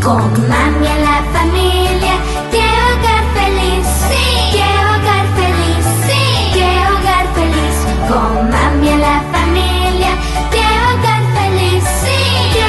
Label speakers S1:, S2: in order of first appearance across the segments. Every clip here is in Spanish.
S1: con mami en la familia. ¡Qué hogar feliz! ¡Sí! ¡Qué hogar feliz! ¡Sí! ¡Qué hogar feliz! Con mami en la familia. ¡Qué hogar feliz! ¡Sí! ¡Qué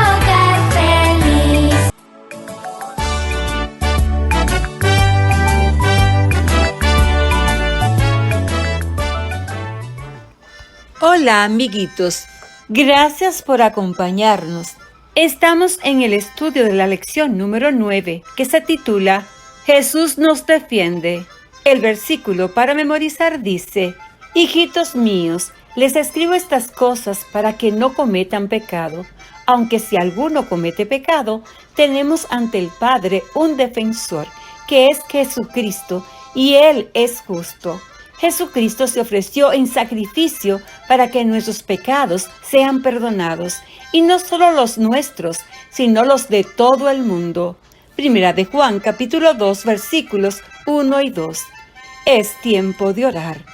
S1: hogar feliz!
S2: Hola amiguitos, gracias por acompañarnos. Estamos en el estudio de la lección número 9, que se titula Jesús nos defiende. El versículo para memorizar dice: Hijitos míos, les escribo estas cosas para que no cometan pecado. Aunque si alguno comete pecado, tenemos ante el Padre un defensor, que es Jesucristo, y Él es justo. Jesucristo se ofreció en sacrificio para que nuestros pecados sean perdonados, y no solo los nuestros, sino los de todo el mundo. Primera de Juan, capítulo 2, versículos 1 y 2. Es tiempo de orar.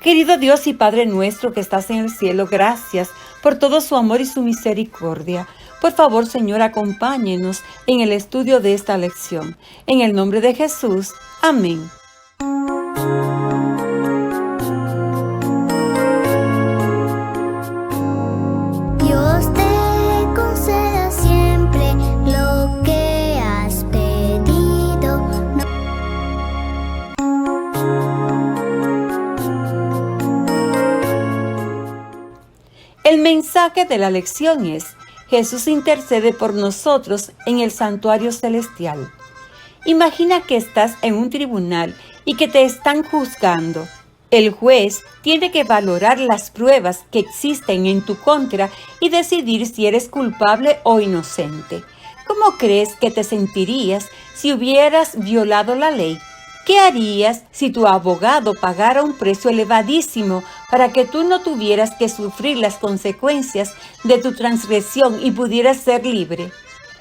S2: Querido Dios y Padre nuestro que estás en el cielo, gracias por todo su amor y su misericordia. Por favor, Señor, acompáñenos en el estudio de esta lección. En el nombre de Jesús, amén.
S1: Dios te conceda siempre lo que has pedido.
S2: El mensaje de la lección es: Jesús intercede por nosotros en el santuario celestial. Imagina que estás en un tribunal y que te están juzgando. El juez tiene que valorar las pruebas que existen en tu contra y decidir si eres culpable o inocente. ¿Cómo crees que te sentirías si hubieras violado la ley? ¿Qué harías si tu abogado pagara un precio elevadísimo para que tú no tuvieras que sufrir las consecuencias de tu transgresión y pudieras ser libre?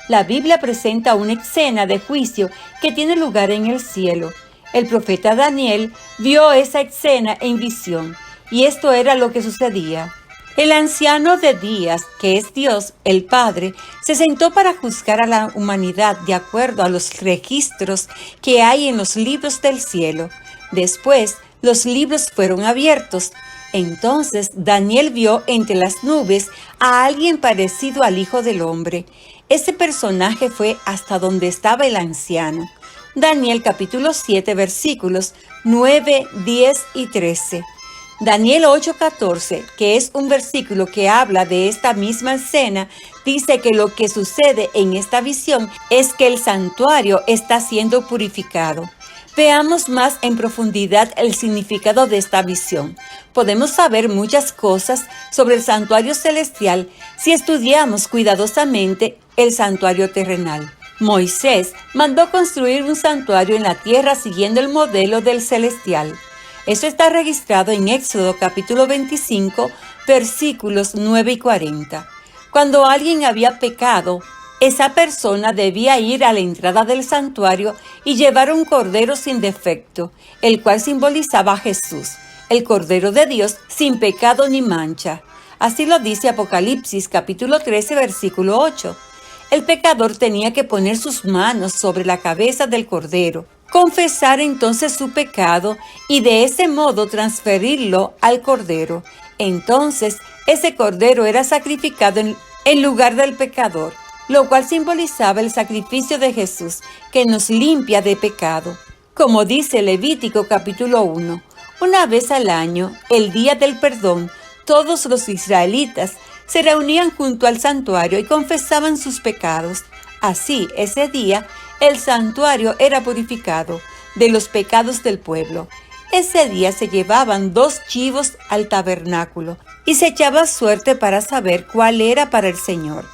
S2: La Biblia presenta una escena de juicio que tiene lugar en el cielo. El profeta Daniel vio esa escena en visión, y esto era lo que sucedía. El anciano de días, que es Dios, el Padre, se sentó para juzgar a la humanidad de acuerdo a los registros que hay en los libros del cielo. Después, los libros fueron abiertos. Entonces, Daniel vio entre las nubes a alguien parecido al Hijo del Hombre. Ese personaje fue hasta donde estaba el anciano. Daniel capítulo 7, versículos 9, 10 y 13. Daniel 8:14, que es un versículo que habla de esta misma escena, dice que lo que sucede en esta visión es que el santuario está siendo purificado. Veamos más en profundidad el significado de esta visión. Podemos saber muchas cosas sobre el santuario celestial si estudiamos cuidadosamente el santuario terrenal. Moisés mandó construir un santuario en la tierra siguiendo el modelo del celestial. Eso está registrado en Éxodo capítulo 25, versículos 9 y 40. Cuando alguien había pecado, esa persona debía ir a la entrada del santuario y llevar un cordero sin defecto, el cual simbolizaba a Jesús, el Cordero de Dios sin pecado ni mancha. Así lo dice Apocalipsis capítulo 13, versículo 8. El pecador tenía que poner sus manos sobre la cabeza del cordero, confesar entonces su pecado y de ese modo transferirlo al cordero. Entonces, ese cordero era sacrificado en lugar del pecador, lo cual simbolizaba el sacrificio de Jesús, que nos limpia de pecado. Como dice Levítico capítulo 1, una vez al año, el día del perdón, Todos los israelitas se reunían junto al santuario y confesaban sus pecados. Así, ese día, el santuario era purificado de los pecados del pueblo. Ese día se llevaban 2 chivos al tabernáculo y se echaba suerte para saber cuál era para el Señor.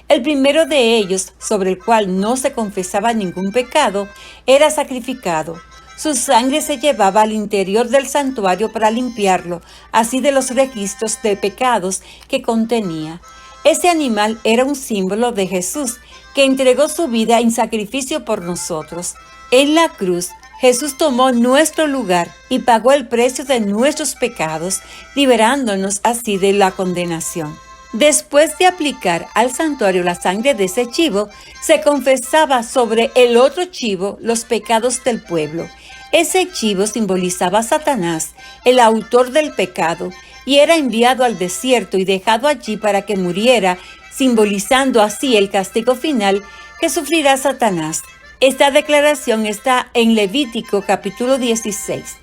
S2: El primero de ellos, sobre el cual no se confesaba ningún pecado, era sacrificado. Su sangre se llevaba al interior del santuario para limpiarlo, así de los registros de pecados que contenía. Ese animal era un símbolo de Jesús, que entregó su vida en sacrificio por nosotros. En la cruz, Jesús tomó nuestro lugar y pagó el precio de nuestros pecados, liberándonos así de la condenación. Después de aplicar al santuario la sangre de ese chivo, se confesaba sobre el otro chivo los pecados del pueblo. Ese chivo simbolizaba a Satanás, el autor del pecado, y era enviado al desierto y dejado allí para que muriera, simbolizando así el castigo final que sufrirá Satanás. Esta declaración está en Levítico capítulo 16.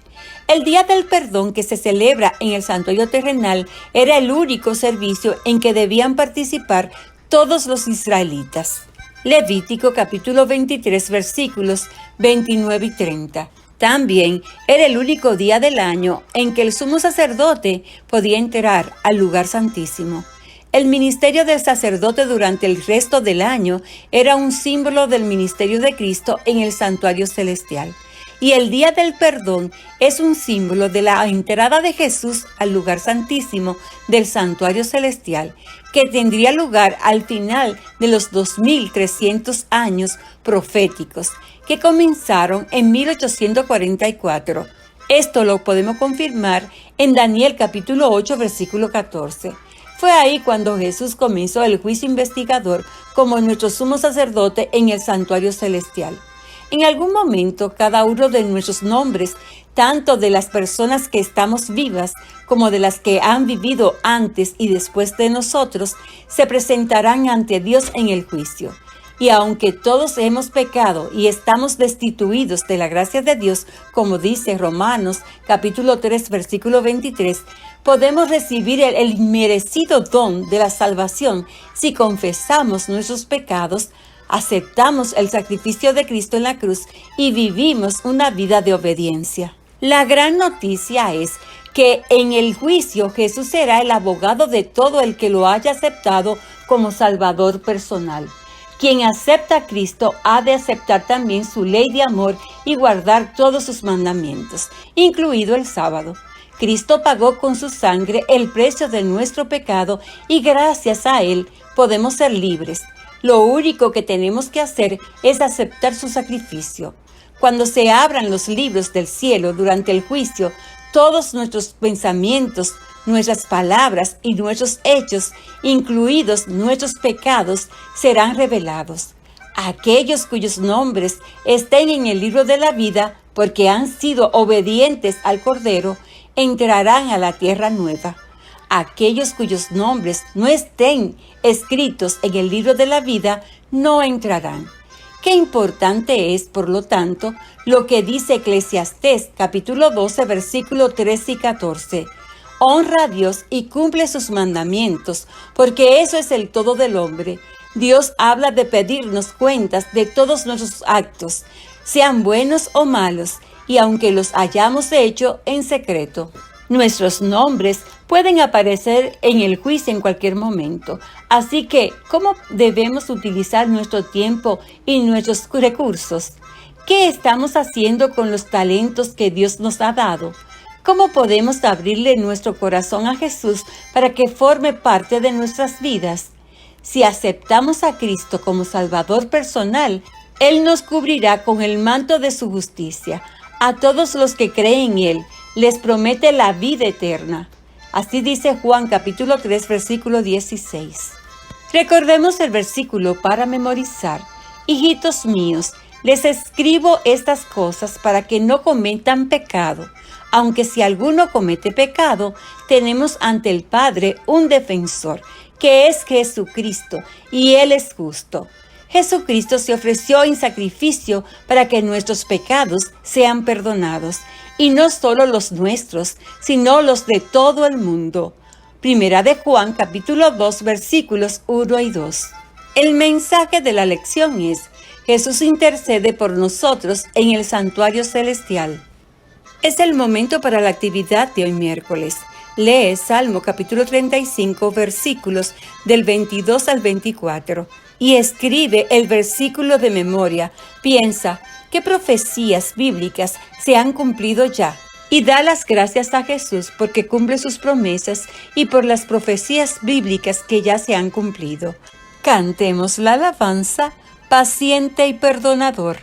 S2: El Día del Perdón que se celebra en el santuario terrenal era el único servicio en que debían participar todos los israelitas. Levítico capítulo 23 versículos 29 y 30. También era el único día del año en que el sumo sacerdote podía entrar al lugar santísimo. El ministerio del sacerdote durante el resto del año era un símbolo del ministerio de Cristo en el santuario celestial. Y el Día del Perdón es un símbolo de la entrada de Jesús al lugar santísimo del santuario celestial, que tendría lugar al final de los 2300 años proféticos, que comenzaron en 1844. Esto lo podemos confirmar en Daniel capítulo 8, versículo 14. Fue ahí cuando Jesús comenzó el juicio investigador como nuestro sumo sacerdote en el santuario celestial. En algún momento, cada uno de nuestros nombres, tanto de las personas que estamos vivas como de las que han vivido antes y después de nosotros, se presentarán ante Dios en el juicio. Y aunque todos hemos pecado y estamos destituidos de la gracia de Dios, como dice Romanos capítulo 3, versículo 23, podemos recibir el inmerecido don de la salvación si confesamos nuestros pecados, aceptamos el sacrificio de Cristo en la cruz y vivimos una vida de obediencia. La gran noticia es que en el juicio Jesús será el abogado de todo el que lo haya aceptado como Salvador personal. Quien acepta a Cristo ha de aceptar también su ley de amor y guardar todos sus mandamientos, incluido el sábado. Cristo pagó con su sangre el precio de nuestro pecado y gracias a Él podemos ser libres. Lo único que tenemos que hacer es aceptar su sacrificio. Cuando se abran los libros del cielo durante el juicio, todos nuestros pensamientos, nuestras palabras y nuestros hechos, incluidos nuestros pecados, serán revelados. Aquellos cuyos nombres estén en el libro de la vida, porque han sido obedientes al Cordero, entrarán a la tierra nueva. Aquellos cuyos nombres no estén escritos en el libro de la vida, no entrarán. Qué importante es, por lo tanto, lo que dice Eclesiastés, capítulo 12, versículo 13 y 14. Honra a Dios y cumple sus mandamientos, porque eso es el todo del hombre. Dios habla de pedirnos cuentas de todos nuestros actos, sean buenos o malos, y aunque los hayamos hecho en secreto. Nuestros nombres pueden aparecer en el juicio en cualquier momento. Así que, ¿cómo debemos utilizar nuestro tiempo y nuestros recursos? ¿Qué estamos haciendo con los talentos que Dios nos ha dado? ¿Cómo podemos abrirle nuestro corazón a Jesús para que forme parte de nuestras vidas? Si aceptamos a Cristo como Salvador personal, Él nos cubrirá con el manto de su justicia. A todos los que creen en Él, les promete la vida eterna. Así dice Juan capítulo 3, versículo 16. Recordemos el versículo para memorizar. Hijitos míos, les escribo estas cosas para que no cometan pecado. Aunque si alguno comete pecado, tenemos ante el Padre un defensor, que es Jesucristo, y Él es justo. Jesucristo se ofreció en sacrificio para que nuestros pecados sean perdonados, y no solo los nuestros, sino los de todo el mundo. Primera de Juan, capítulo 2, versículos 1 y 2. El mensaje de la lección es: Jesús intercede por nosotros en el santuario celestial. Es el momento para la actividad de hoy miércoles. Lee Salmo capítulo 35, versículos del 22 al 24 y escribe el versículo de memoria. Piensa qué profecías bíblicas se han cumplido ya y da las gracias a Jesús porque cumple sus promesas y por las profecías bíblicas que ya se han cumplido. Cantemos la alabanza, paciente y perdonador.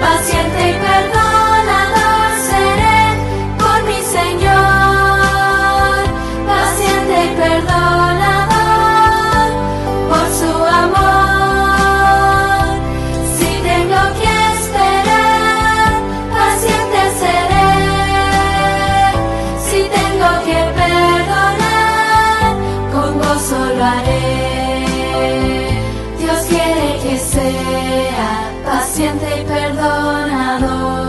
S1: Paciente y perdonador seré por mi Señor. Paciente y perdonador por su amor. Si tengo que esperar, paciente seré. Si tengo que perdonar, con gozo lo haré. Dios quiere que sea paciente y perdonador.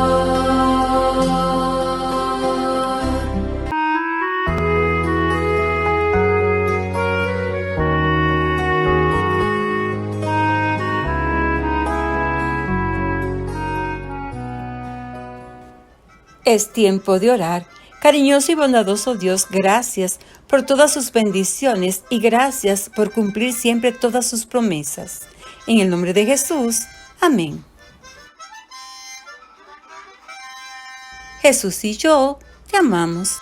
S2: Es tiempo de orar. Cariñoso y bondadoso Dios, gracias por todas sus bendiciones y gracias por cumplir siempre todas sus promesas. En el nombre de Jesús. Amén. Jesús y yo te amamos.